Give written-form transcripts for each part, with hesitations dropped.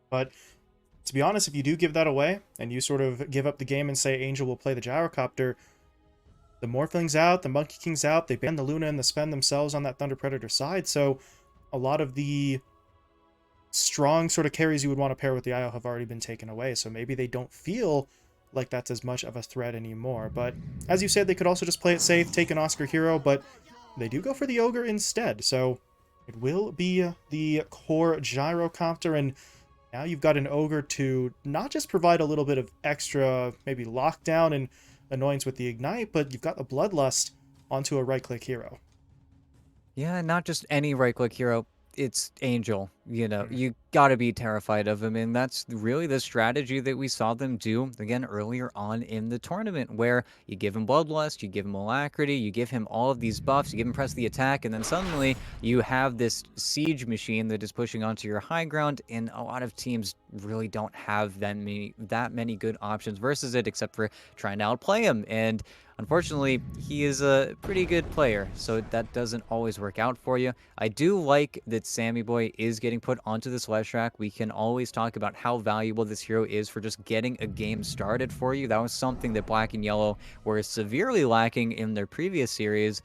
But to be honest, if you do give that away and you sort of give up the game and say Angel will play the gyrocopter, the Morphling's out, the Monkey King's out, they ban the Luna and the Sven themselves on that Thunder Predator side, so a lot of the strong sort of carries you would want to pair with the IO have already been taken away, so maybe they don't feel like that's as much of a threat anymore. But as you said, they could also just play it safe, take an Oscar hero, but they do go for the Ogre instead, so it will be the core gyrocopter, and now you've got an Ogre to not just provide a little bit of extra, maybe lockdown and annoyance with the Ignite, but you've got the Bloodlust onto a right-click hero. Yeah, not just any right click hero. It's Angel. Mhm. You gotta be terrified of him. And that's really the strategy that we saw them do again earlier on in the tournament, where you give him Bloodlust, you give him Alacrity, you give him all of these buffs, you give him Press the Attack, and then suddenly you have this siege machine that is pushing onto your high ground, and a lot of teams really don't have that many good options versus it, except for trying to outplay him. And unfortunately, he is a pretty good player, so that doesn't always work out for you. I do like that Sammy Boy is getting put onto this Leshrac. We can always talk about how valuable this hero is for just getting a game started for you. That was something that Black and Yellow were severely lacking in their previous series,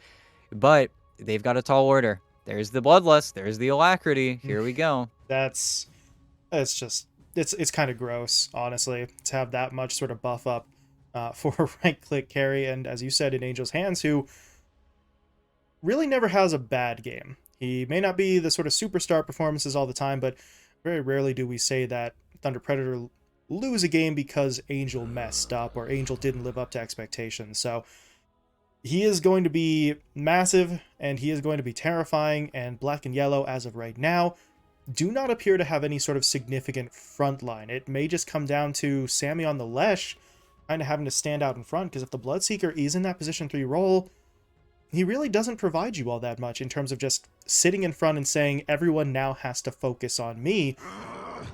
but they've got a tall order. There's the Bloodlust, there's the Alacrity. Here we go. That's it's just it's kind of gross, honestly, to have that much sort of buff up for a right click carry, and as you said, in Angel's hands, who really never has a bad game. He may not be the sort of superstar performances all the time, but very rarely do we say that Thunder Predator lose a game because Angel messed up or Angel didn't live up to expectations. So he is going to be massive and he is going to be terrifying, and Black and Yellow, as of right now, do not appear to have any sort of significant front line. It may just come down to Sammy on the Lesh kind of having to stand out in front, because if the Bloodseeker is in that position 3 role, he really doesn't provide you all that much in terms of just sitting in front and saying everyone now has to focus on me.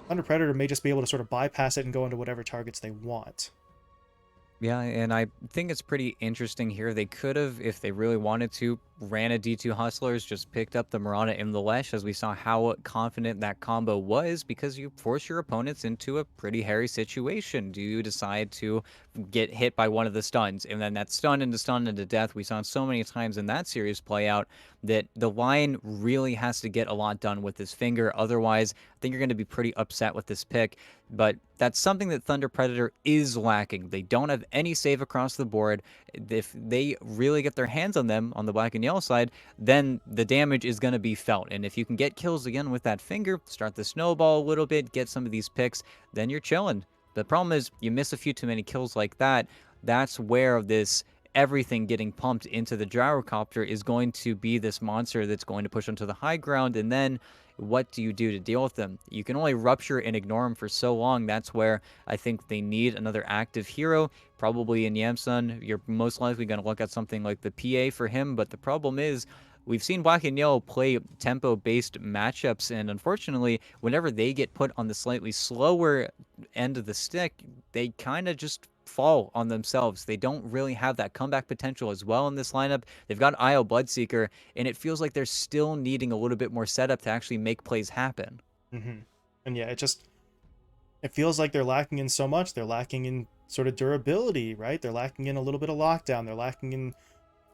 Thunder Predator may just be able to sort of bypass it and go into whatever targets they want. Yeah, and I think it's pretty interesting here. They could have, if they really wanted to, ran a D2 Hustlers, just picked up the Mirana in the Lesh, as we saw how confident that combo was, because you force your opponents into a pretty hairy situation. Do you decide to get hit by one of the stuns, and then that stun into death? We saw so many times in that series play out that the line really has to get a lot done with this finger. Otherwise, I think you're going to be pretty upset with this pick. But that's something that Thunder Predator is lacking. They don't have any save across the board. If they really get their hands on them on the black and yellow side, then the damage is going to be felt. And if you can get kills again with that finger, start the snowball a little bit, get some of these picks, then you're chilling. The problem is you miss a few too many kills like that. That's where this everything getting pumped into the gyrocopter is going to be this monster that's going to push onto the high ground. And then what do you do to deal with them? You can only rupture and ignore them for so long. That's where I think they need another active hero. Probably in Yamsun, you're most likely going to look at something like the PA for him. But the problem is, we've seen Black and Yellow play tempo-based matchups, and unfortunately, whenever they get put on the slightly slower end of the stick, they kind of just fall on themselves. They don't really have that comeback potential as well in this lineup. They've got IO Bloodseeker, and it feels like they're still needing a little bit more setup to actually make plays happen. And yeah, it feels like they're lacking in so much. They're lacking in sort of durability, right? They're lacking in a little bit of lockdown. They're lacking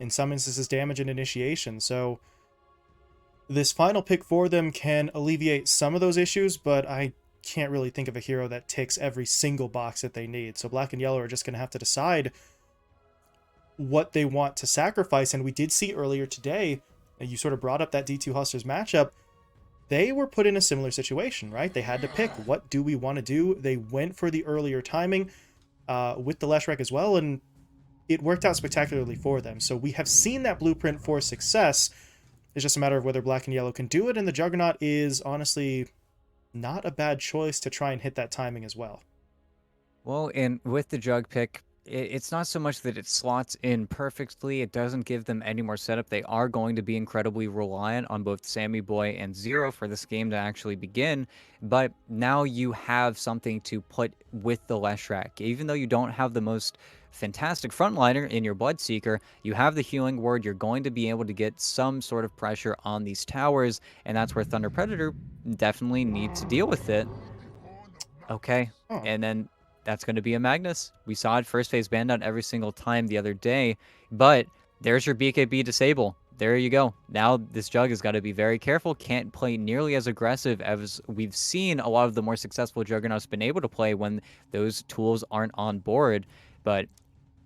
in some instances damage and initiation. So this final pick for them can alleviate some of those issues, but I can't really think of a hero that ticks every single box that they need. So Black and Yellow are just going to have to decide what they want to sacrifice. And we did see earlier today, you sort of brought up that D2 Hustlers matchup. They were put in a similar situation, right? They had to pick, what do we want to do? They went for the earlier timing with the Leshrac as well, and it worked out spectacularly for them. So we have seen that blueprint for success. It's just a matter of whether Black and Yellow can do it, and the Juggernaut is honestly not a bad choice to try and hit that timing as well. Well, and with the Jug pick, it's not so much that it slots in perfectly. It doesn't give them any more setup. They are going to be incredibly reliant on both Sammy Boy and Zero for this game to actually begin. But now you have something to put with the Leshrac. Even though you don't have the most fantastic frontliner in your Bloodseeker. You have the healing ward. You're going to be able to get some sort of pressure on these towers, and that's where Thunder Predator definitely needs to deal with it. Okay, Oh, and then that's gonna be a Magnus. We saw it first phase banned out every single time the other day, but there's your BKB disable. There you go. Now this Jug has got to be very careful. Can't play nearly as aggressive as we've seen a lot of the more successful Juggernauts been able to play when those tools aren't on board. But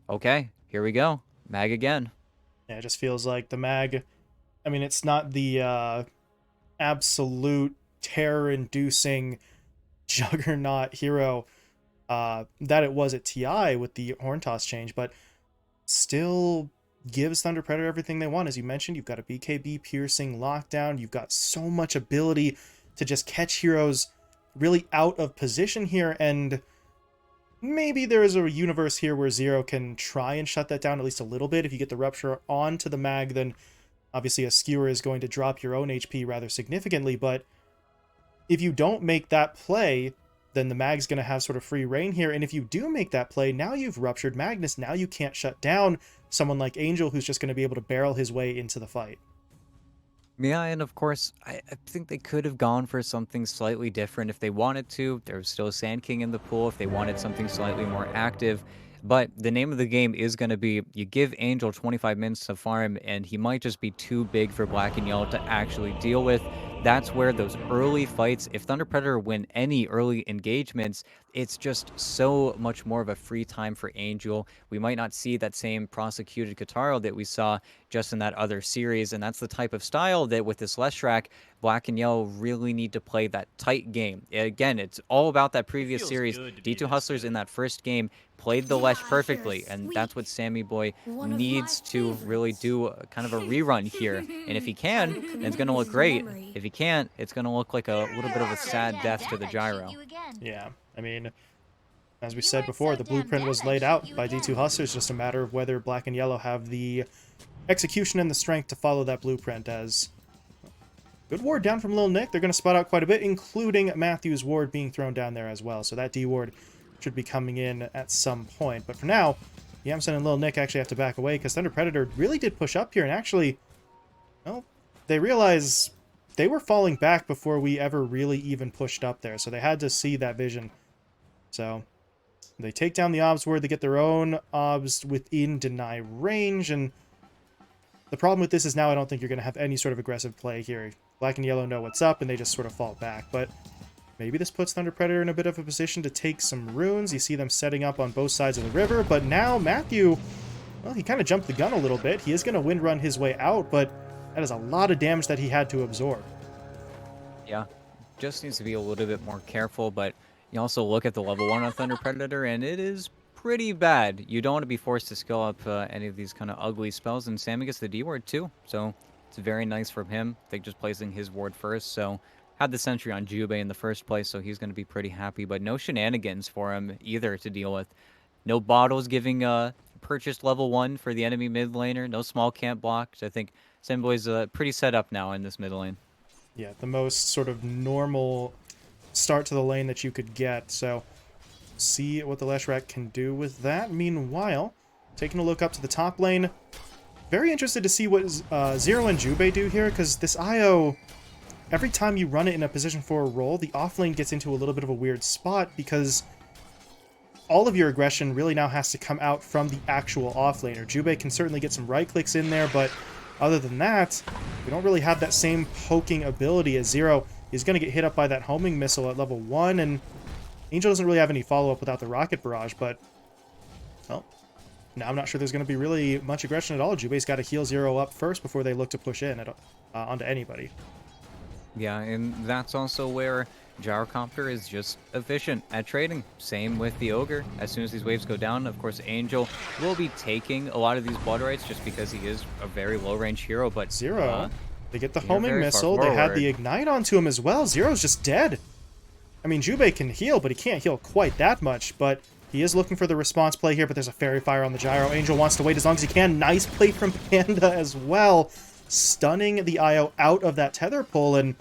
okay, here we go. Mag again. yeah, it just feels like the mag. I mean, it's not the absolute terror-inducing juggernaut hero that it was at TI with the horn toss change, but still gives Thunder Predator everything they want. As you mentioned, you've got a BKB piercing lockdown. You've got so much ability to just catch heroes really out of position here, and maybe there is a universe here where Zero can try and shut that down at least a little bit. If you get the Rupture onto the mag, then obviously a Skewer is going to drop your own HP rather significantly, but if you don't make that play, then the mag's going to have sort of free reign here, and if you do make that play, now you've ruptured Magnus. Now you can't shut down someone like Angel, who's just going to be able to barrel his way into the fight. Yeah, and of course, I think they could have gone for something slightly different if they wanted to. There's still Sand King in the pool if they wanted something slightly more active. But the name of the game is going to be you give Angel 25 minutes to farm, and he might just be too big for Black and Yellow to actually deal with. That's where those early fights, if Thunder Predator win any early engagements, it's just so much more of a free time for Angel. We might not see that same prosecuted Kataro that we saw just in that other series, and that's the type of style that with this Leshrac, Black and Yellow really need to play that tight game. Again, it's all about that It previous feels series. good to be D2 this Hustlers good. in that first game played the Yeah, Lesh you're perfectly, and that's sweet. what Sammy Boy One of my needs to really favorites. do kind of a rerun here. And if he can, I'm then it's going to committing look this to great. memory. If he can't, it's going to look like a little bit of a So sad damn death to the bad I'd shoot gyro. you again. Yeah, I mean, as we You said weren't before, so the damn blueprint bad was I'd laid shoot out you by again. D2 Hustlers, just a matter of whether Black and Yellow have the execution and the strength to follow that blueprint. As good ward down from Lil Nick. They're going to spot out quite a bit, including Matthew's ward being thrown down there as well. So that D ward should be coming in at some point. But for now, Yamson and Lil Nick actually have to back away because Thunder Predator really did push up here. And actually, well, they realize they were falling back before we ever really even pushed up there. So they had to see that vision. So they take down the obs ward. They get their own obs within deny range. And the problem with this is now I don't think you're going to have any sort of aggressive play here. Black and Yellow know what's up, and they just sort of fall back. But maybe this puts Thunder Predator in a bit of a position to take some runes. You see them setting up on both sides of the river. But now Matthew, well, he kind of jumped the gun a little bit. He is going to wind run his way out, but that is a lot of damage that he had to absorb. Yeah, just needs to be a little bit more careful, but you also look at the level 1 on Thunder Predator, and it is pretty bad. You don't want to be forced to skill up any of these kind of ugly spells, and Sammy gets the D ward too, so it's very nice from him. I think just placing his ward first, so had the sentry on Jubei in the first place, so he's going to be pretty happy, but no shenanigans for him either to deal with. No bottles giving purchased level 1 for the enemy mid laner, no small camp blocks. I think Sammy Boy's pretty set up now in this mid lane. Yeah, the most sort of normal start to the lane that you could get. So see what the Leshrac can do with that. Meanwhile, taking a look up to the top lane. Very interested to see what Zero and Jubei do here, because this IO, every time you run it in a position for a roll, the offlane gets into a little bit of a weird spot, because all of your aggression really now has to come out from the actual offlaner. Jubei can certainly get some right clicks in there, but other than that, we don't really have that same poking ability as Zero. He's going to get hit up by that homing missile at level 1, and Angel doesn't really have any follow-up without the rocket barrage, but, well, now I'm not sure there's going to be really much aggression at all. Jubei's got to heal Zero up first before they look to push in onto anybody. Yeah, and that's also where Gyrocopter is just efficient at trading. Same with the Ogre. As soon as these waves go down, of course, Angel will be taking a lot of these blood rights just because he is a very low-range hero, but Zero, they get the you're homing very far missile. They had forward. the ignite onto him as well. Zero's just dead. I mean, Jubei can heal, but he can't heal quite that much, but he is looking for the response play here, but there's a Fairy Fire on the Gyro. Angel wants to wait as long as he can. Nice play from Panda as well, stunning the IO out of that tether pull, and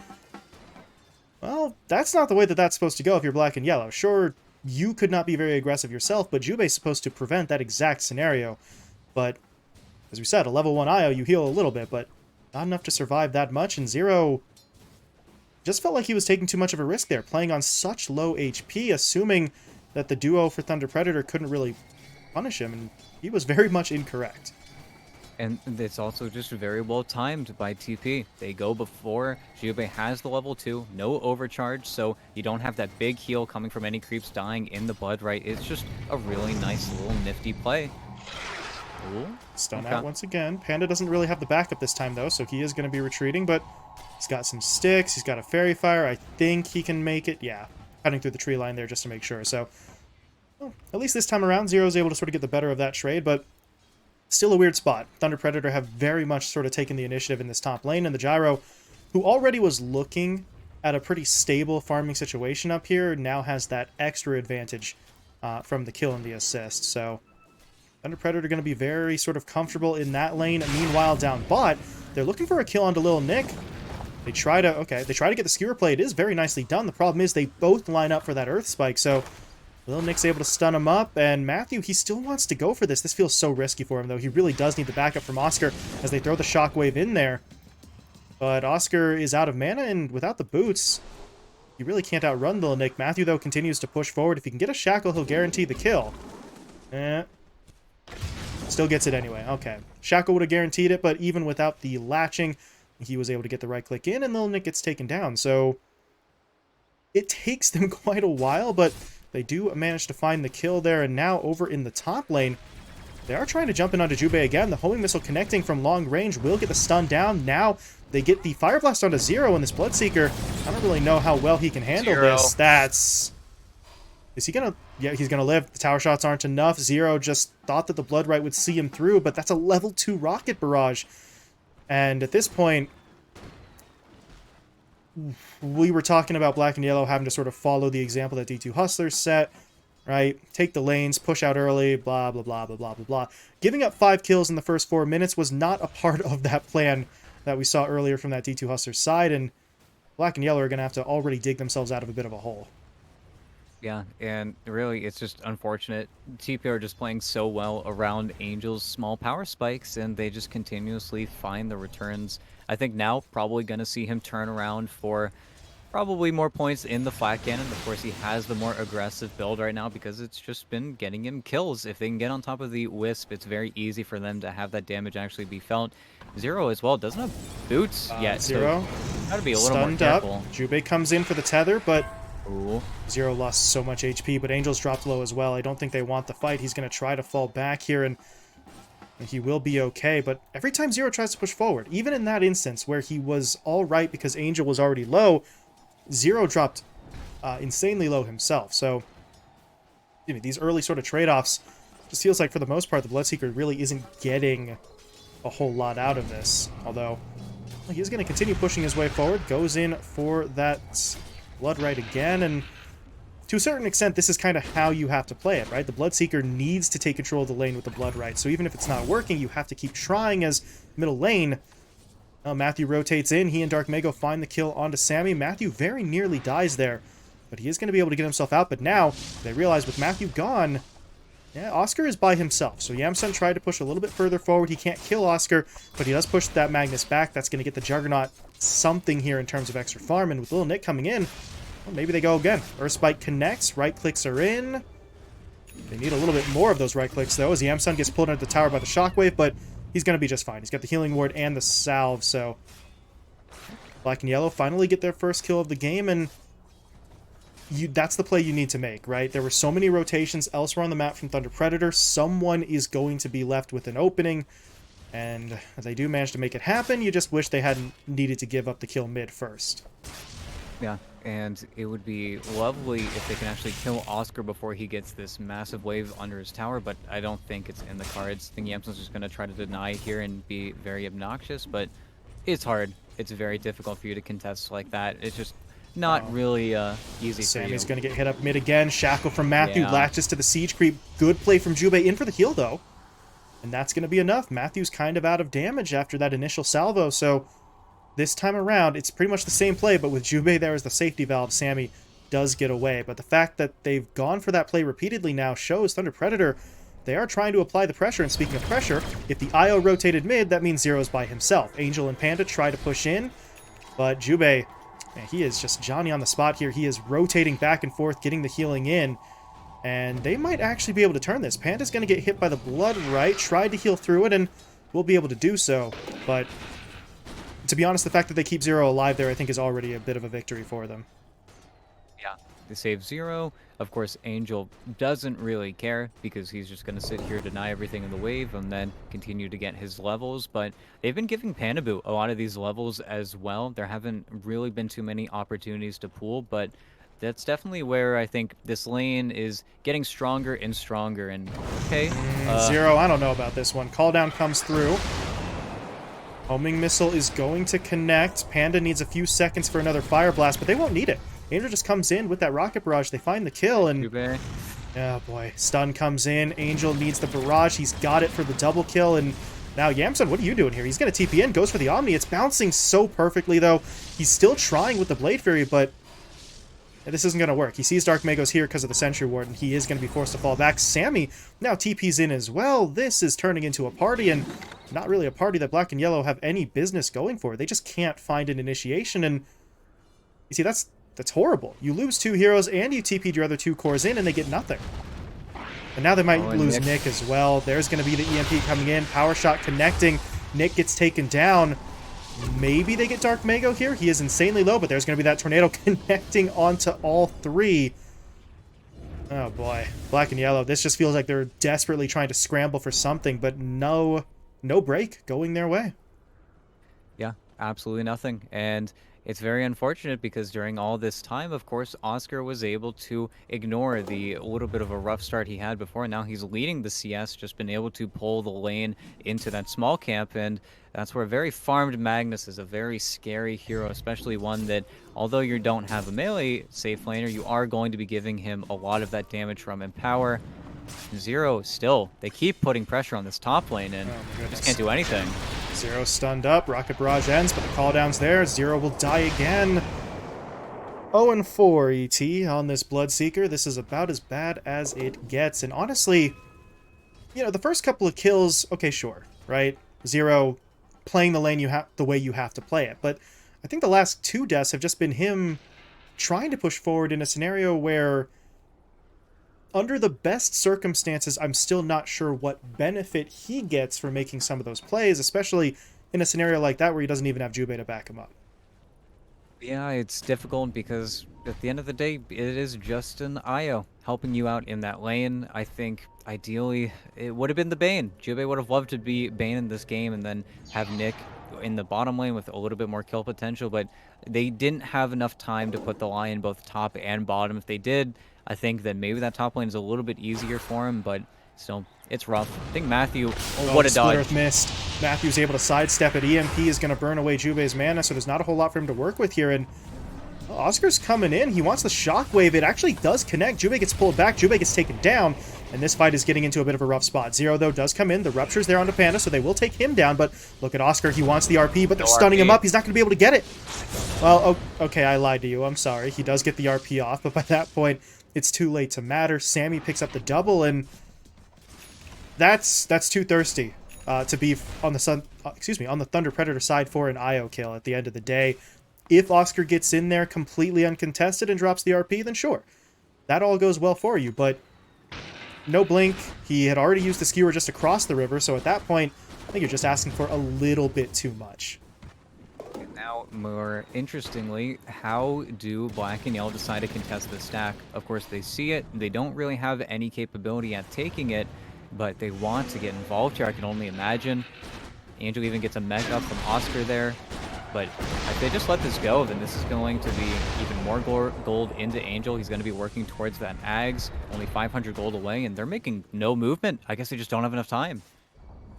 well, that's not the way that that's supposed to go if you're Black and Yellow. Sure, you could not be very aggressive yourself, but Jubei's supposed to prevent that exact scenario. But, as we said, a level 1 IO, you heal a little bit, but not enough to survive that much, and Zero just felt like he was taking too much of a risk there, playing on such low HP, assuming that the duo for Thunder Predator couldn't really punish him, and he was very much incorrect. And it's also just very well timed by TP. They go before Jubei has the level 2, no overcharge, so you don't have that big heal coming from any creeps dying in the blood, right? It's just a really nice little nifty play. Ooh, Stun okay. out once again. Panda doesn't really have the backup this time, though, so he is going to be retreating, but he's got some sticks, he's got a Fairy Fire. I think he can make it. Yeah, cutting through the tree line there just to make sure. So, well, at least this time around, Zero's able to sort of get the better of that trade, but still a weird spot. Thunder Predator have very much sort of taken the initiative in this top lane, and the Gyro, who already was looking at a pretty stable farming situation up here, now has that extra advantage from the kill and the assist. So Thunder Predator going to be very sort of comfortable in that lane. Meanwhile, down bot, they're looking for a kill onto Lil Nick. They try to get the skewer play. It is very nicely done. The problem is they both line up for that Earth Spike, so Lil Nick's able to stun him up, and Matthew, he still wants to go for this. This feels so risky for him, though. He really does need the backup from Oscar as they throw the Shockwave in there. But Oscar is out of mana, and without the boots, you really can't outrun Lil Nick. Matthew, though, continues to push forward. If he can get a Shackle, he'll guarantee the kill. Still gets it anyway. Okay. Shackle would have guaranteed it, but even without the latching, he was able to get the right click in, and Lil Nick gets taken down. So it takes them quite a while, but they do manage to find the kill there, and now over in the top lane, they are trying to jump in onto Jubei again. The homing missile connecting from long range will get the stun down. Now they get the Fire Blast onto Zero, and this Bloodseeker, I don't really know how well he can handle this. Is he gonna... Yeah, he's gonna live. The tower shots aren't enough. Zero just thought that the Blood Right would see him through, but that's a level 2 rocket barrage. And at this point, we were talking about Black and Yellow having to sort of follow the example that D2 Hustlers set, right? Take the lanes, push out early, blah, blah, blah, blah, blah, blah, blah. Giving up 5 kills in the first 4 minutes was not a part of that plan that we saw earlier from that D2 Hustlers side, and Black and Yellow are going to have to already dig themselves out of a bit of a hole. Yeah, and really, it's just unfortunate. TP are just playing so well around Angel's small power spikes, and they just continuously find the returns. I think now probably going to see him turn around for probably more points in the flat cannon. Of course, he has the more aggressive build right now because it's just been getting him kills. If they can get on top of the Wisp, it's very easy for them to have that damage actually be felt. Zero as well doesn't have boots yet, Zero. So gotta be a little more Stunned careful. up. Jubei comes in for the tether, but Ooh. Zero lost so much HP, but Angel's dropped low as well. I don't think they want the fight. He's going to try to fall back here, and he will be okay. But every time Zero tries to push forward, even in that instance where he was all right because Angel was already low, Zero dropped insanely low himself. So these early sort of trade-offs just feels like, for the most part, the Bloodseeker really isn't getting a whole lot out of this. Although, well, he's going to continue pushing his way forward. Goes in for that Blood Right again, and to a certain extent, this is kind of how you have to play it, right? The Bloodseeker needs to take control of the lane with the Blood Right, so even if it's not working, you have to keep trying as middle lane. Matthew rotates in. He and Dark Mago find the kill onto Sammy. Matthew very nearly dies there, but he is going to be able to get himself out, but now they realize with Matthew gone, yeah, Oscar is by himself, so Yamsun tried to push a little bit further forward. He can't kill Oscar, but he does push that Magnus back. That's going to get the Juggernaut something here in terms of extra farm, and with Lil Nick coming in, well, maybe they go again. Earth Spike connects, right clicks are in. They need a little bit more of those right clicks, though, as Yamsun gets pulled into the tower by the Shockwave, but he's going to be just fine. He's got the Healing Ward and the Salve, so Black and Yellow finally get their first kill of the game, and that's the play you need to make, right? There were so many rotations elsewhere on the map from Thunder Predator. Someone is going to be left with an opening, and if they do manage to make it happen, you just wish they hadn't needed to give up the kill mid first. Yeah, and it would be lovely if they can actually kill Oscar before he gets this massive wave under his tower, but I don't think it's in the cards. I think Yamsun's just going to try to deny here and be very obnoxious, but it's hard. It's very difficult for you to contest like that. It's just not really easy for you. Sammy's going to get hit up mid again. Shackle from Matthew, Yeah. latches to the siege creep. Good play from Jubei, in for the heal, though. And that's going to be enough. Matthew's kind of out of damage after that initial salvo, so this time around, it's pretty much the same play, but with Jubei there as the safety valve, Sammy does get away. But the fact that they've gone for that play repeatedly now shows Thunder Predator, they are trying to apply the pressure. And speaking of pressure, if the IO rotated mid, that means Zero's by himself. Angel and Panda try to push in, but Jubei, man, he is just Johnny on the spot here. He is rotating back and forth, getting the healing in, and they might actually be able to turn this. Panda's going to get hit by the Blood Right, tried to heal through it, and will be able to do so. But to be honest, the fact that they keep Zero alive there, I think, is already a bit of a victory for them. Yeah, they save Zero. Of course, Angel doesn't really care because he's just going to sit here, deny everything in the wave, and then continue to get his levels. But they've been giving Panaboo a lot of these levels as well. There haven't really been too many opportunities to pull, but that's definitely where I think this lane is getting stronger and stronger. And, okay. Zero, I don't know about this one. Call down comes through. Homing missile is going to connect. Panda needs a few seconds for another fire blast, but they won't need it. Angel just comes in with that rocket barrage. They find the kill, and oh boy, stun comes in. Angel needs the barrage. He's got it for the double kill, and now Yamsun, what are you doing here? He's going to TP in, goes for the Omni. It's bouncing so perfectly, though. He's still trying with the Blade Fury, but this isn't going to work. He sees Dark Magos here because of the Sentry Ward, and he is going to be forced to fall back. Sammy now TP's in as well. This is turning into a party, and not really a party that Black and Yellow have any business going for. They just can't find an initiation, and you see, that's horrible. You lose 2 heroes, and you TP'd your other 2 cores in, and they get nothing. And now they might lose Nick as well. There's going to be the EMP coming in. Power shot connecting. Nick gets taken down. Maybe they get Dark Mago here. He is insanely low, but there's going to be that tornado connecting onto all 3. Oh boy. Black and Yellow. This just feels like they're desperately trying to scramble for something, but no break going their way. Yeah, absolutely nothing. And it's very unfortunate because during all this time, of course, Oscar was able to ignore the little bit of a rough start he had before. Now he's leading the CS, just been able to pull the lane into that small camp, and that's where very farmed Magnus is a very scary hero, especially one that, although you don't have a melee safe laner, you are going to be giving him a lot of that damage from Empower. Zero still, they keep putting pressure on this top lane, and just can't do anything. Zero stunned up, Rocket Barrage ends, but the call down's there. Zero will die again. 0-4 ET on this Bloodseeker. This is about as bad as it gets, and honestly, you know, the first couple of kills, okay, sure, right? Zero playing the lane the way you have to play it, but I think the last 2 deaths have just been him trying to push forward in a scenario where, under the best circumstances, I'm still not sure what benefit he gets for making some of those plays, especially in a scenario like that where he doesn't even have Jubei to back him up. Yeah, it's difficult because at the end of the day, it is just an IO helping you out in that lane. I think ideally it would have been the Bane. Jubei would have loved to be Bane in this game and then have Nick in the bottom lane with a little bit more kill potential, but they didn't have enough time to put the Lion both top and bottom. If they did, I think that maybe that top lane is a little bit easier for him, but still, it's rough. I think Matthew, what a dodge. Earth missed. Matthew's able to sidestep it. EMP is going to burn away Jubei's mana, so there's not a whole lot for him to work with here, and Oscar's coming in. He wants the shockwave. It actually does connect. Jubei gets pulled back. Jubei gets taken down, and this fight is getting into a bit of a rough spot. Zero, though, does come in. The Rupture's there onto Panda, so they will take him down, but look at Oscar. He wants the RP, but they're stunning him up. He's not going to be able to get it. Well, okay, I lied to you. I'm sorry. He does get the RP off, but by that point, it's too late to matter. Sammy picks up the double, and that's too thirsty to be on the on the Thunder Predator side for an IO kill at the end of the day. If Oscar gets in there completely uncontested and drops the RP, then sure, that all goes well for you, but no blink. He had already used the skewer just across the river, so at that point, I think you're just asking for a little bit too much. Now, more interestingly, how do Black and Yellow decide to contest the stack? Of course, they see it. They don't really have any capability at taking it, but they want to get involved here, I can only imagine. Angel even gets a mech up from Oscar there. But if they just let this go, then this is going to be even more gold into Angel. He's going to be working towards that Ags, only 500 gold away, and they're making no movement. I guess they just don't have enough time.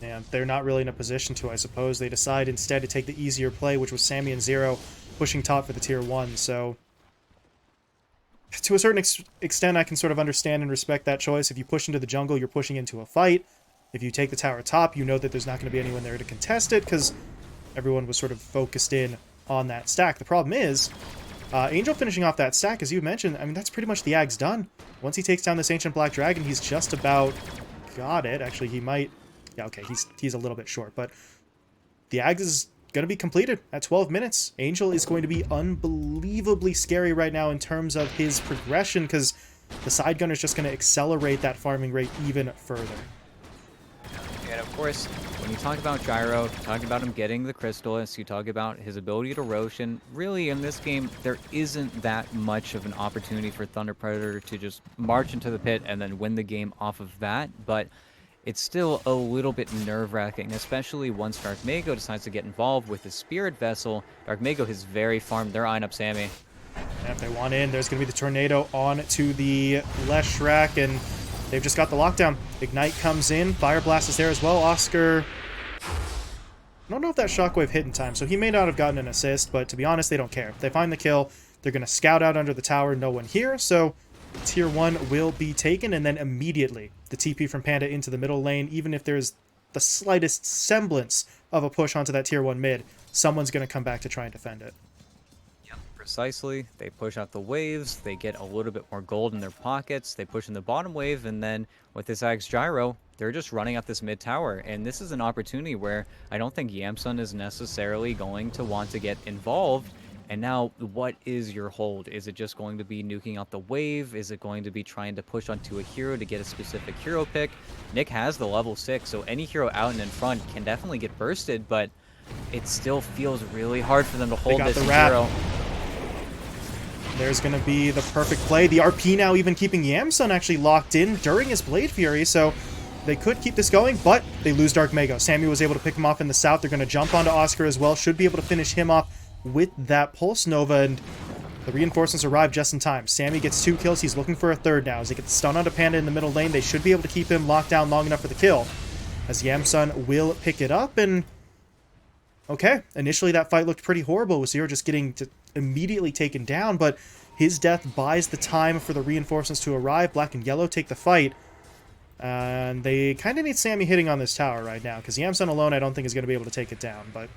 And they're not really in a position to, I suppose. They decide instead to take the easier play, which was Sammy and Zero pushing top for the tier 1. So to a certain extent, I can sort of understand and respect that choice. If you push into the jungle, you're pushing into a fight. If you take the tower top, you know that there's not going to be anyone there to contest it, because everyone was sort of focused in on that stack. The problem is, Angel finishing off that stack, as you mentioned. I mean, that's pretty much the Ag's done. Once he takes down this Ancient Black Dragon, he's just about got it. Actually, he might... Yeah, okay, he's a little bit short, but the Ags is going to be completed at 12 minutes. Angel is going to be unbelievably scary right now in terms of his progression, because the side gunner is just going to accelerate that farming rate even further. And of course, when you talk about Gyro, you talk about him getting the Crystallis, you talk about his ability to Roshan. Really, in this game, there isn't that much of an opportunity for Thunder Predator to just march into the pit and then win the game off of that, but it's still a little bit nerve-wracking, especially once Dark Mago decides to get involved with his Spirit Vessel. Dark Mago has very farmed. They're eyeing up Sammy. And if they want in, there's going to be the Tornado on to the Leshrac, and they've just got the lockdown. Ignite comes in. Fire Blast is there as well. Oscar... I don't know if that Shockwave hit in time, so he may not have gotten an assist, but to be honest, they don't care. If they find the kill, they're going to scout out under the tower, no one here, so Tier 1 will be taken, and then immediately the TP from Panda into the middle lane, even if there's the slightest semblance of a push onto that Tier 1 mid, someone's going to come back to try and defend it. Precisely. They push out the waves, they get a little bit more gold in their pockets, they push in the bottom wave, and then with this Axe Gyro, they're just running up this mid tower. And this is an opportunity where I don't think Yamsun is necessarily going to want to get involved. And now, what is your hold? Is it just going to be nuking out the wave? Is it going to be trying to push onto a hero to get a specific hero pick? Nick has the level 6, so any hero out and in front can definitely get bursted, but it still feels really hard for them to hold this hero. There's going to be the perfect play. The RP now even keeping Yamsun actually locked in during his Blade Fury, so they could keep this going, but they lose Dark Mago. Sammy was able to pick him off in the south. They're going to jump onto Oscar as well. Should be able to finish him off with that Pulse Nova, and the reinforcements arrive just in time. Sammy gets 2 kills. He's looking for a third now. As they get the stun onto Panda in the middle lane, they should be able to keep him locked down long enough for the kill, as Yamsun will pick it up, and okay, initially that fight looked pretty horrible, with Zero just getting immediately taken down, but his death buys the time for the reinforcements to arrive. Black and Yellow take the fight, and they kind of need Sammy hitting on this tower right now, because Yamsun alone I don't think is going to be able to take it down, but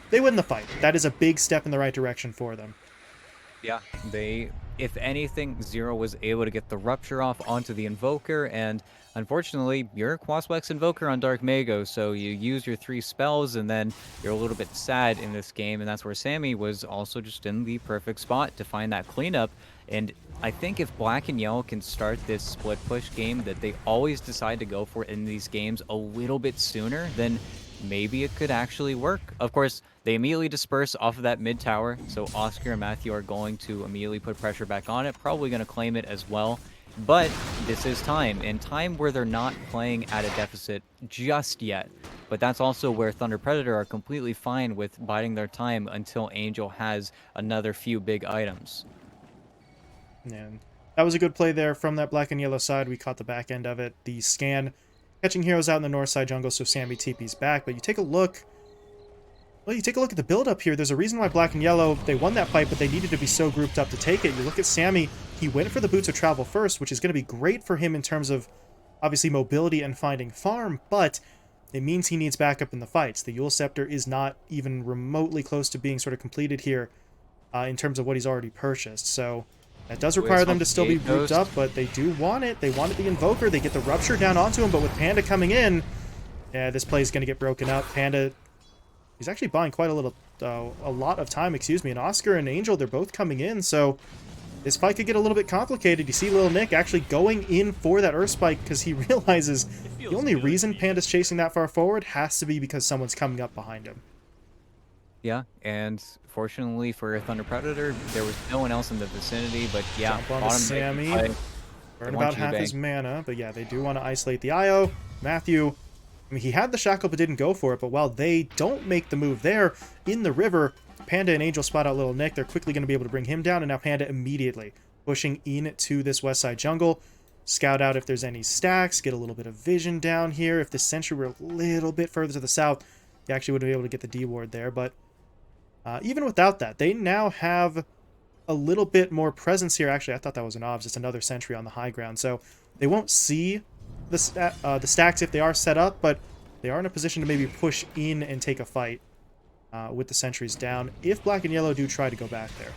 they win the fight. That is a big step in the right direction for them. Yeah, if anything, Zero was able to get the Rupture off onto the Invoker, and unfortunately, you're a Quaswex Invoker on Dark Mago, so you use your 3 spells, and then you're a little bit sad in this game, and that's where Sammy was also just in the perfect spot to find that cleanup. And I think if Black and Yellow can start this split push game that they always decide to go for in these games a little bit sooner, then maybe it could actually work. Of course, they immediately disperse off of that mid tower, so Oscar and Matthew are going to immediately put pressure back on it, probably going to claim it as well. But this is time, and time where they're not playing at a deficit just yet. But that's also where Thunder Predator are completely fine with biding their time until Angel has another few big items. And that was a good play there from that Black and Yellow side. We caught the back end of it. The scan catching heroes out in the north side jungle, so Sammy TP's back. But you take a look... Well, you take a look at the build-up here. There's a reason why Black and Yellow, they won that fight, but they needed to be so grouped up to take it. You look at Sammy, he went for the Boots of Travel first, which is going to be great for him in terms of, obviously, mobility and finding farm, but it means he needs backup in the fights. The Yule Scepter is not even remotely close to being sort of completed here in terms of what he's already purchased, so that does require them to still be grouped up, but they do want it. They wanted the Invoker. They get the Rupture down onto him, but with Panda coming in, yeah, this play is going to get broken up. Panda... He's actually buying quite a lot of time, and Oscar and Angel, they're both coming in, so this fight could get a little bit complicated. You see Lil Nick actually going in for that Earth Spike because he realizes the only reason Panda's chasing that far forward has to be because someone's coming up behind him. Yeah, and fortunately for Thunder Predator, there was no one else in the vicinity, but yeah, Jump on Sammy, burn about half his mana, but yeah, they do want to isolate the IO. Matthew... I mean, he had the Shackle but didn't go for it, but while they don't make the move there, in the river, Panda and Angel spot out Little Nick. They're quickly going to be able to bring him down, and now Panda immediately pushing into this west side jungle. Scout out if there's any stacks, get a little bit of vision down here. If the sentry were a little bit further to the south, he actually would have been able to get the D ward there, but even without that, they now have a little bit more presence here. Actually, I thought that was an obs, just another sentry on the high ground, so they won't see the stacks if they are set up, but they are in a position to maybe push in and take a fight with the sentries down if Black and Yellow do try to go back there.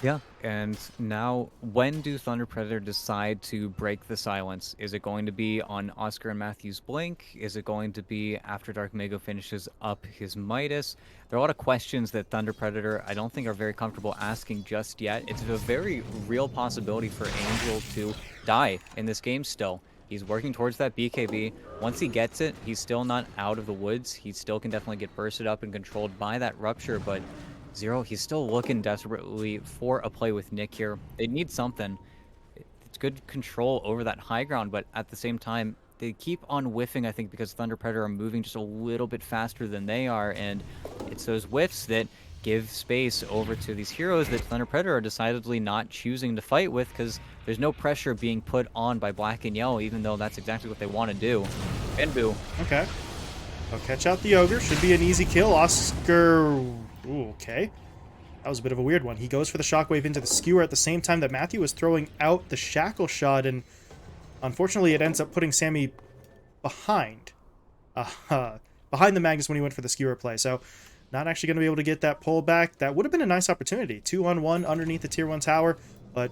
Yeah, and now when do Thunder Predator decide to break the silence? Is it going to be on Oscar and Matthew's blink? Is it going to be after Dark Mago finishes up his Midas? There are a lot of questions that Thunder Predator I don't think are very comfortable asking just yet. It's a very real possibility for Angel to die in this game still. He's working towards that BKB. Once he gets it, he's still not out of the woods. He still can definitely get bursted up and controlled by that Rupture, but Zero, he's still looking desperately for a play with Nick here. They need something. It's good control over that high ground, but at the same time, they keep on whiffing, I think, because Thunder Predator are moving just a little bit faster than they are, and it's those whiffs that give space over to these heroes that Thunder Predator are decidedly not choosing to fight with because there's no pressure being put on by Black and Yellow, even though that's exactly what they want to do. And boo. Okay. I'll catch out the Ogre. Should be an easy kill. Oscar... Ooh, okay. That was a bit of a weird one. He goes for the shockwave into the skewer at the same time that Matthew was throwing out the shackle shot, and unfortunately it ends up putting Sammy behind. Behind the Magnus when he went for the skewer play. So not actually going to be able to get that pull back. That would have been a nice opportunity. 2-on-1 underneath the tier 1 tower, but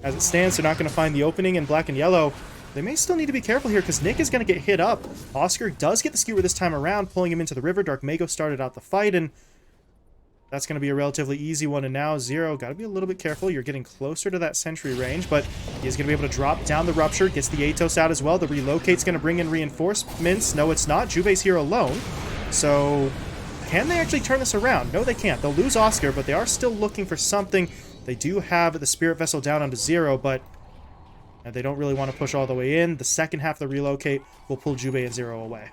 as it stands, they're not going to find the opening, and Black and Yellow, they may still need to be careful here because Nick is going to get hit up. Oscar does get the skewer this time around, pulling him into the river. Dark Mago started out the fight, and that's going to be a relatively easy one. And now Zero, got to be a little bit careful. You're getting closer to that sentry range, but he's going to be able to drop down the Rupture, gets the Atos out as well. The Relocate's going to bring in reinforcements. No, it's not. Juve's here alone. So can they actually turn this around? No, they can't. They'll lose Oscar, but they are still looking for something. They do have the Spirit Vessel down onto Zero, but they don't really want to push all the way in. The second half of the Relocate will pull Juve and Zero away.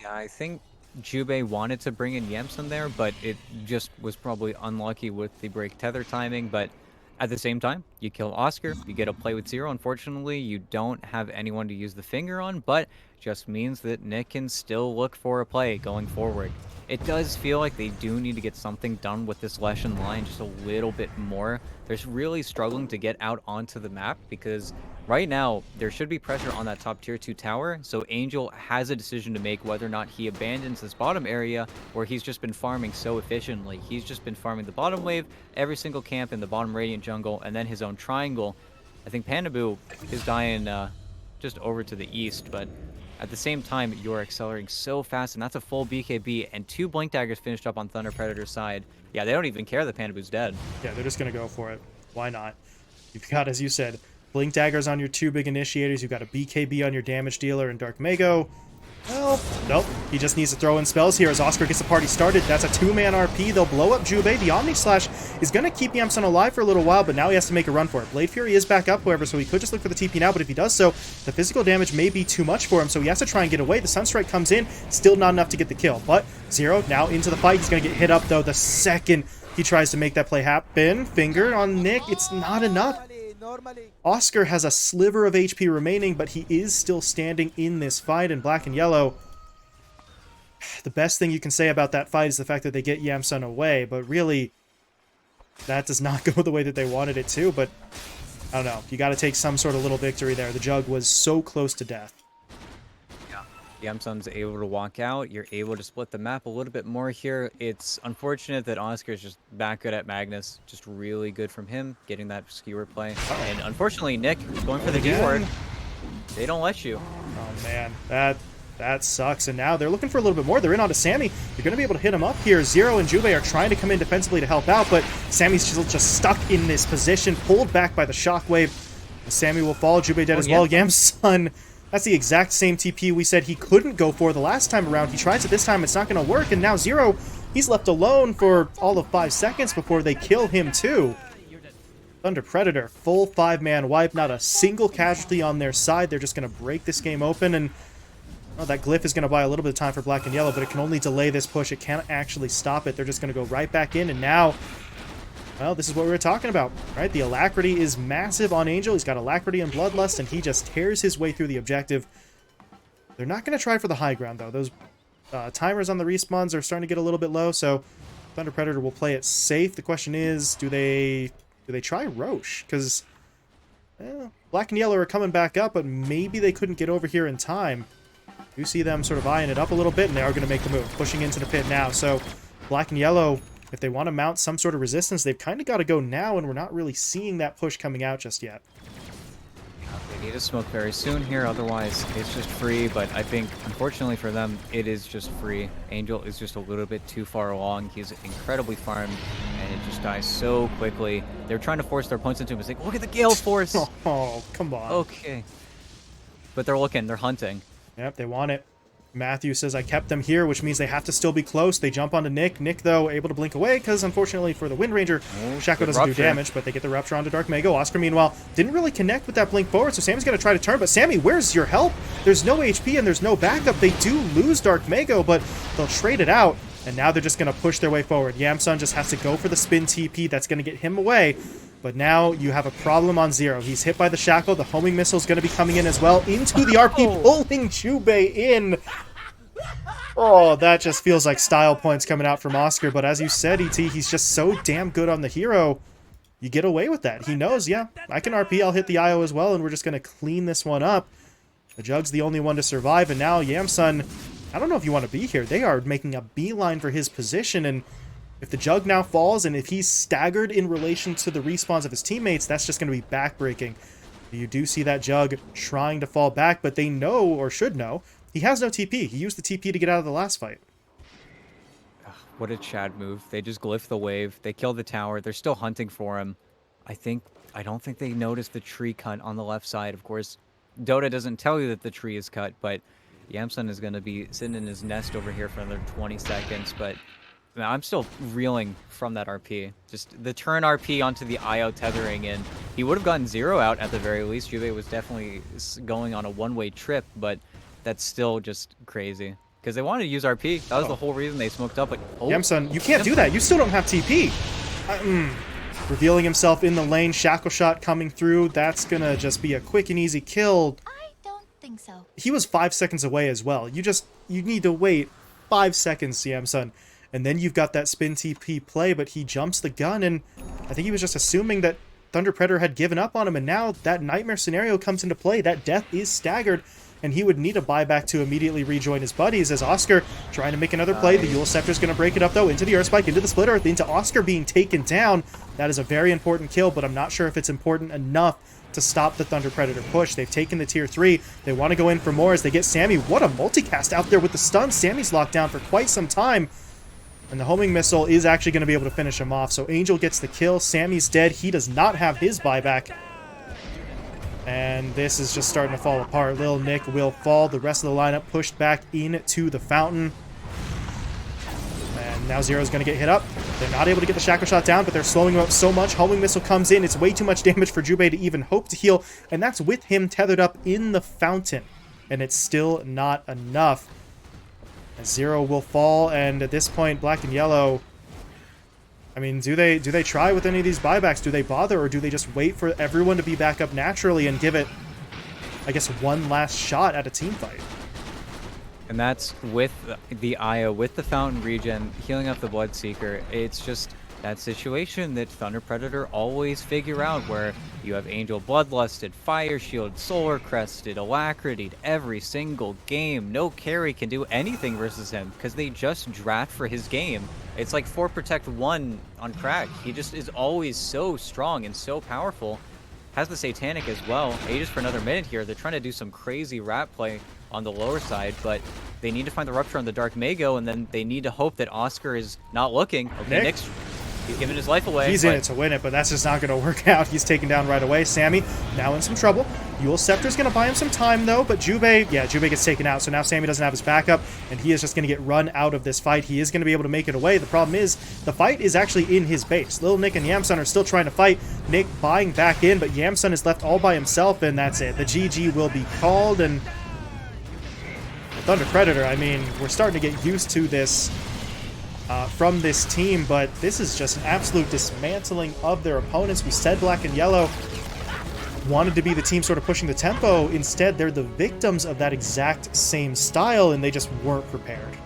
Yeah, I think Jubei wanted to bring in Yemson there, but it just was probably unlucky with the break tether timing. But at the same time, you kill Oscar, you get a play with Zero. Unfortunately, you don't have anyone to use the finger on, but just means that Nick can still look for a play going forward. It does feel like they do need to get something done with this Leshen line just a little bit more. They're really struggling to get out onto the map because right now there should be pressure on that top tier 2 tower, so Angel has a decision to make whether or not he abandons this bottom area where he's just been farming so efficiently. He's just been farming the bottom wave, every single camp in the bottom radiant jungle, and then his own triangle. I think Pandaboo is dying just over to the east, but at the same time, you're accelerating so fast, and that's a full BKB, and 2 Blink Daggers finished up on Thunder Predator's side. Yeah, they don't even care that Pandaboo's dead. Yeah, they're just going to go for it. Why not? You've got, as you said, Blink Daggers on your 2 big initiators. You've got a BKB on your damage dealer and Dark Mago. Well, nope. He just needs to throw in spells here as Oscar gets the party started. That's a 2-man RP. They'll blow up Jube. The Omni Slash is going to keep Yamsun alive for a little while, but now he has to make a run for it. Blade Fury is back up, however, so he could just look for the TP now, but if he does so, the physical damage may be too much for him, so he has to try and get away. The Sunstrike comes in, still not enough to get the kill, but Zero now into the fight. He's going to get hit up, though, the second he tries to make that play happen. Finger on Nick. It's not enough. Oscar has a sliver of HP remaining, but he is still standing in this fight, and Black and Yellow, the best thing you can say about that fight is the fact that they get Yamsun away, but really, that does not go the way that they wanted it to, but I don't know. You got to take some sort of little victory there. The Jug was so close to death. Yamsun's able to walk out. You're able to split the map a little bit more here. It's unfortunate that Oscar's just back good at Magnus. Just really good from him, getting that skewer play. And unfortunately, Nick going for the D-ward. They don't let you. Oh, man. That sucks. And now they're looking for a little bit more. They're in onto Sammy. They're going to be able to hit him up here. Zero and Juve are trying to come in defensively to help out, but Sammy's just stuck in this position, pulled back by the shockwave. Sammy will fall. Juve dead as well. Yamsun, that's the exact same TP we said he couldn't go for the last time around. He tries it this time. It's not going to work. And now Zero, he's left alone for all of 5 seconds before they kill him too. Thunder Predator, full 5-man wipe. Not a single casualty on their side. They're just going to break this game open, and oh, that glyph is going to buy a little bit of time for Black and Yellow, but it can only delay this push. It can't actually stop it. They're just going to go right back in, and now, well, this is what we were talking about, right? The alacrity is massive on Angel. He's got alacrity and bloodlust, and he just tears his way through the objective. They're not going to try for the high ground, though. Those timers on the respawns are starting to get a little bit low, so Thunder Predator will play it safe. The question is, do they try Roche? Because Black and Yellow are coming back up, but maybe they couldn't get over here in time. You see them sort of eyeing it up a little bit, and they are going to make the move, pushing into the pit now. So Black and Yellow, if they want to mount some sort of resistance, they've kind of got to go now, and we're not really seeing that push coming out just yet. They need to smoke very soon here, otherwise it's just free, but I think, unfortunately for them, it is just free. Angel is just a little bit too far along. He's incredibly farmed, and it just dies so quickly. They're trying to force their points into a mistake. Look at the Gale Force! Oh, come on. Okay. But they're looking, they're hunting. Yep, they want it. Matthew says, I kept them here, which means they have to still be close. They jump onto Nick. Nick, though, able to blink away, because unfortunately for the Wind Ranger, Shaco doesn't do damage, but they get the Rupture onto Dark Mego. Oscar, meanwhile, didn't really connect with that blink forward, so Sammy's going to try to turn, but Sammy, where's your help? There's no HP and there's no backup. They do lose Dark Mego, but they'll trade it out, and now they're just going to push their way forward. Yamsun just has to go for the spin TP. That's going to get him away. But now you have a problem on Zero. He's hit by the Shackle. The homing missile is going to be coming in as well into the RP, pulling Jubei in. Oh, that just feels like style points coming out from Oscar. But as you said, ET, he's just so damn good on the hero. You get away with that. He knows, yeah, I can RP. I'll hit the IO as well, and we're just going to clean this one up. The Jug's the only one to survive, and now Yamsun, I don't know if you want to be here. They are making a beeline for his position, and if the Jug now falls, and if he's staggered in relation to the respawns of his teammates, that's just going to be backbreaking. You do see that Jug trying to fall back, but they know, or should know, he has no TP. He used the TP to get out of the last fight. What a Chad move. They just glyph the wave. They kill the tower. They're still hunting for him. I don't think they noticed the tree cut on the left side. Of course, Dota doesn't tell you that the tree is cut, but Yamsun is going to be sitting in his nest over here for another 20 seconds, but I'm still reeling from that RP. Just the turn RP onto the IO tethering in. He would have gotten Zero out at the very least. Jubei was definitely going on a one-way trip, but that's still just crazy. Because they wanted to use RP. That was the whole reason they smoked up. Like, Yamsun, you can't do that. You still don't have TP. Revealing himself in the lane. Shackle shot coming through. That's going to just be a quick and easy kill. I don't think so. He was 5 seconds away as well. You need to wait 5 seconds, Yamsun. And then you've got that spin TP play, but he jumps the gun, and I think he was just assuming that Thunder Predator had given up on him, and now that nightmare scenario comes into play. That death is staggered, and he would need a buyback to immediately rejoin his buddies as Oscar trying to make another play. The Eul Scepter is going to break it up, though, into the Earth Spike, into the Split Earth, into Oscar being taken down. That is a very important kill, but I'm not sure if it's important enough to stop the Thunder Predator push. They've taken the tier 3. They want to go in for more as they get Sammy. What a multicast out there with the stun. Sammy's locked down for quite some time. And the homing missile is actually going to be able to finish him off. So Angel gets the kill. Sammy's dead. He does not have his buyback. And this is just starting to fall apart. Lil Nick will fall. The rest of the lineup pushed back into the fountain. And now Zero's going to get hit up. They're not able to get the Shackle Shot down, but they're slowing him up so much. Homing missile comes in. It's way too much damage for Jubei to even hope to heal. And that's with him tethered up in the fountain. And it's still not enough. Zero will fall, and at this point, Black and Yellow, I mean, do they try with any of these buybacks? Do they bother, or do they just wait for everyone to be back up naturally and give it, I guess, one last shot at a team fight? And that's with the IO, with the Fountain Regen, healing up the Bloodseeker. It's just that situation that Thunder Predator always figure out, where you have Angel Bloodlusted, Fire Shield, Solar Crested, Alacrity every single game. No carry can do anything versus him because they just draft for his game. It's like 4 Protect 1 on crack. He just is always so strong and so powerful. Has the Satanic as well. Aegis for another minute here. They're trying to do some crazy rat play on the lower side, but they need to find the Rupture on the Dark Mago, and then they need to hope that Oscar is not looking. Okay, Nick's he's giving his life away. He's in it to win it, but that's just not going to work out. He's taken down right away. Sammy now in some trouble. Eul Scepter's going to buy him some time, though, but Jubei gets taken out, so now Sammy doesn't have his backup, and he is just going to get run out of this fight. He is going to be able to make it away. The problem is, the fight is actually in his base. Lil Nick and Yamsun are still trying to fight. Nick buying back in, but Yamsun is left all by himself, and that's it. The GG will be called, and Thunder Predator, I mean, we're starting to get used to this from this team, but this is just an absolute dismantling of their opponents. We said Black and Yellow wanted to be the team sort of pushing the tempo. Instead, they're the victims of that exact same style, and they just weren't prepared.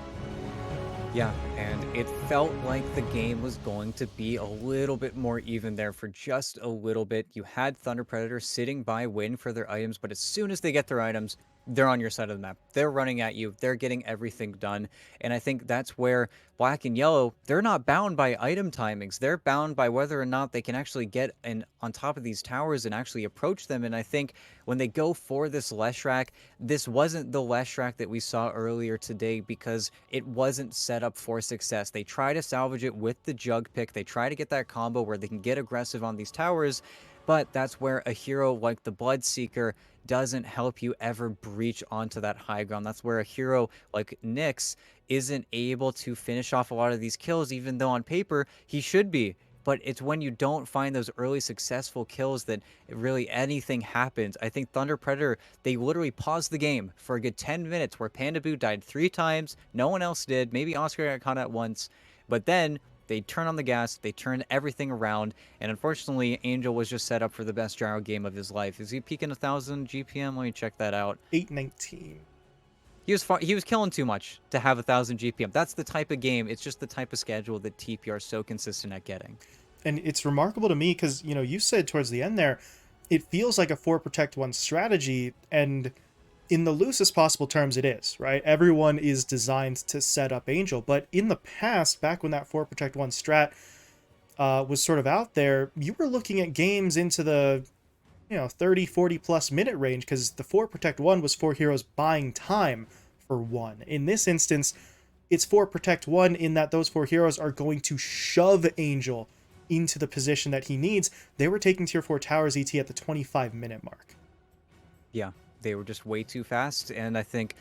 Yeah, and it felt like the game was going to be a little bit more even there for just a little bit. You had Thunder Predator sitting by waiting for their items, but as soon as they get their items, they're on your side of the map. They're running at you. They're getting everything done. And I think that's where black and yellow, they're not bound by item timings. They're bound by whether or not they can actually get on top of these towers and actually approach them. And I think when they go for this Leshrac, this wasn't the Leshrac that we saw earlier today because it wasn't set up for success. They try to salvage it with the jug pick. They try to get that combo where they can get aggressive on these towers. But that's where a hero like the Bloodseeker doesn't help you ever breach onto that high ground. That's where a hero like Nyx isn't able to finish off a lot of these kills, even though on paper he should be. But it's when you don't find those early successful kills that really anything happens. I think Thunder Predator, they literally paused the game for a good 10 minutes where Panda Boo died 3 times. No one else did. Maybe Oscar got caught at once. But then they turn on the gas, they turn everything around, and unfortunately, Angel was just set up for the best gyro game of his life. Is he peaking 1,000 GPM? Let me check that out. 819. He was killing too much to have 1,000 GPM. That's the type of game. It's just the type of schedule that TP are so consistent at getting. And it's remarkable to me because, you said towards the end there, it feels like a 4 protect 1 strategy, and in the loosest possible terms it is, right? Everyone is designed to set up Angel, but in the past, back when that 4 protect 1 strat was sort of out there, you were looking at games into the 30, 40 plus minute range because the 4 protect 1 was 4 heroes buying time for 1. In this instance, it's 4 protect 1 in that those 4 heroes are going to shove Angel into the position that he needs. They were taking tier 4 towers ET at the 25-minute mark. Yeah, they were just way too fast, and I think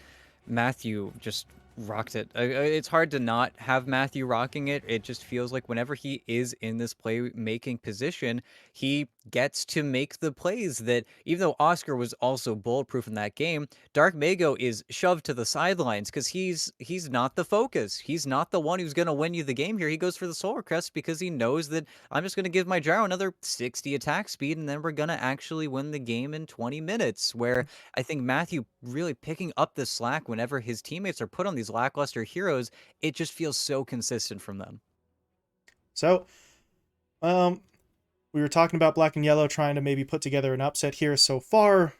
Matthew just rocked it. It's hard to not have Matthew rocking it. It just feels like whenever he is in this playmaking position, he gets to make the plays that, even though Oscar was also bulletproof in that game, Dark Mago is shoved to the sidelines because he's not the focus. He's not the one who's going to win you the game here. He goes for the Solar Crest because he knows that I'm just going to give my gyro another 60 attack speed, and then we're going to actually win the game in 20 minutes, where I think Matthew really picking up the slack whenever his teammates are put on these lackluster heroes, it just feels so consistent from them. So, um, we were talking about black and yellow trying to maybe put together an upset here. So far,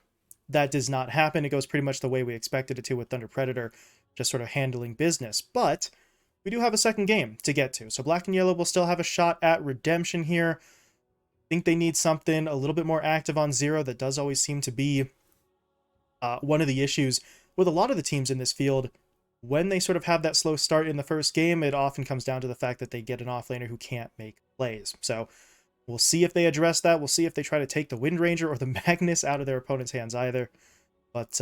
that does not happen. It goes pretty much the way we expected it to with Thunder Predator, just sort of handling business. But we do have a second game to get to. So black and yellow will still have a shot at redemption here. I think they need something a little bit more active on zero. That does always seem to be one of the issues with a lot of the teams in this field. When they sort of have that slow start in the first game, it often comes down to the fact that they get an offlaner who can't make plays. So we'll see if they address that. We'll see if they try to take the Wind Ranger or the Magnus out of their opponent's hands either. But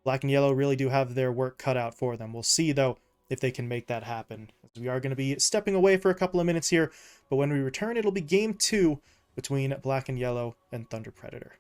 black and yellow really do have their work cut out for them. We'll see, though, if they can make that happen. We are going to be stepping away for a couple of minutes here, but when we return, it'll be game 2 between black and yellow and Thunder Predator.